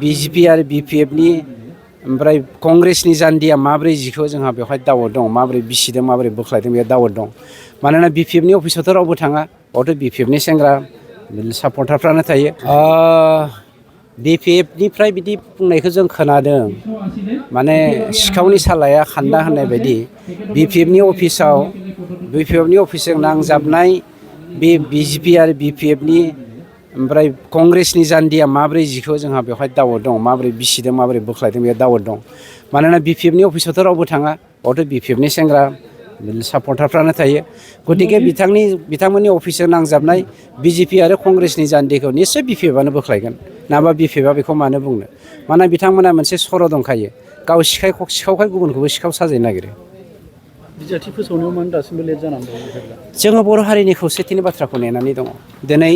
BJP आरो बिपिएफनि ओमफ्राय कंग्रेसनि जान्दिया माब्रै जिखौ जोंहा बेवहाय दावत दं, माब्रै बिसिदों माब्रै बोख्लायदों बे दावत दं। मानोना बिपिएफनि अफिसावथ' रावबो थाङा, बावथ' बिपिएफनि सेंग्रा सापर्टारफ्रानो थायो। बिपिएफनिफ्राय बिदि बुंनायखौ जों खोनादों, माने सिखावनि सालाया खान्दा होननाय बायदि बिपिएफनि अफिसजों नांजाबनाय बे बिजेपि आरो बिपिएफनि ओमफ्राय कंग्रेसनि जान्दिया माब्रै जिखौ जोंहा बेवहाय दावत दं, माब्रै बिसिदों माब्रै बोख्लायदों बे दावत दं। मानोना बिपिएफनि अफिसावथ' रावबो थाङा, बावथ' बिपिएफनि सेंग्रा सापर्टारफ्रानो थायो। गतिके बिथांमोननि अफिसजों नांजाबनाय बिजेपि आरो कंग्रेसनि जान्दिखौ निस्सय बिपिएफआनो बोख्लायगोन, नङाबा बिपिएफआ बेखौ मानो बुंनो। मानोना बिथांमोना मोनसे सर' दंखायो, गाव सिखावखाय गुबुनखौबो सिखाव साजायनो नागिरो। बिजाथि फोसावनायाव मानो दासिमबो लेट जानानै दं? जोङो बर' हारिनि खौसेथिनि बाथ्राखौ नेनानै दङ। दिनै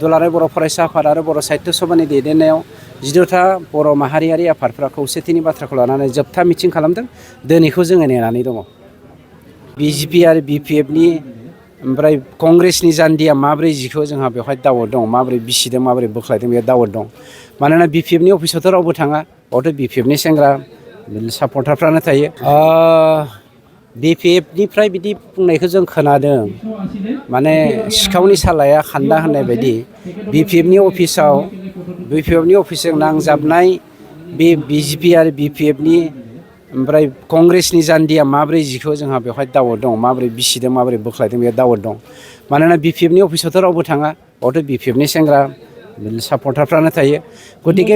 दुलाराय बर' फरायसा आफाद आरो बर' साहित्य सभानि दैदेननायाव 12था बर' माहारियारि आफादफ्रा खौसेथिनि बाथ्राखौ लानानै जोबथा मिथिं खालामदों। दिनैखौ जोङो नेनानै दङ। बिजेपि आरो बिपिएफनि ओमफ्राय कंग्रेसनि जान्दिया माब्रै जिखौ जोंहा बेवहाय दावत दं, माब्रै बिसिदों माब्रै बोख्लायदों बे दावत दं। मानोना बिपिएफनि अफिसावथ' रावबो थाङा, बावथ' बिपिएफनि सेंग्रा सापर्टारफ्रानो थायो। बिपिएफनिफ्राय बिदि बुंनायखौ जों खोनादों, माने सिखावनि सालाया खान्दा होननाय बायदि बिपिएफनि अफिसजों नांजाबनाय बे बिजेपि आरो बिपिएफनि ओमफ्राय कंग्रेसनि जान्दिया माब्रै जिखौ जोंहा बेवहाय दावत दं, माब्रै बिसिदों माब्रै बोख्लायदों बे दावत दं। मानोना बिपिएफनि अफिसावथ' रावबो थाङा, बावथ' बिपिएफनि सेंग्रा सापर्टारफ्रानो थायो। गतिके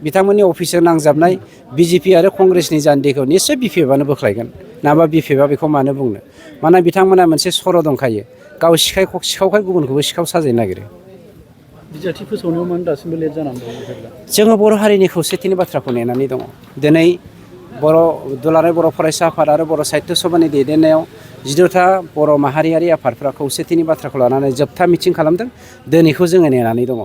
बिथांमोननि अफिसजों नांजाबनाय बिजेपि आरो कंग्रेसनि जान्दिखौ निस्सय बिपिएफआनो बोख्लायगोन, नङाबा बिपिएफआ बेखौ मानो बुंनो। मानोना बिथांमोना मोनसे सर' दंखायो, गाव सिखावखाय गुबुनखौबो सिखाव साजायनो नागिरो। बिजाथि फोसावनायाव मानो दासिमबो लेट जानानै दं? जोङो बर' हारिनि खौसेथिनि बाथ्राखौ नेनानै दङ। दिनै दुलाराय बर' फरायसा आफाद आरो बर' साहित्य सभानि दैदेननायाव 12था बर' माहारियारि आफादफ्रा खौसेथिनि बाथ्राखौ लानानै जोबथा मिथिं खालामदों। दिनैखौ जोङो नेनानै दङ।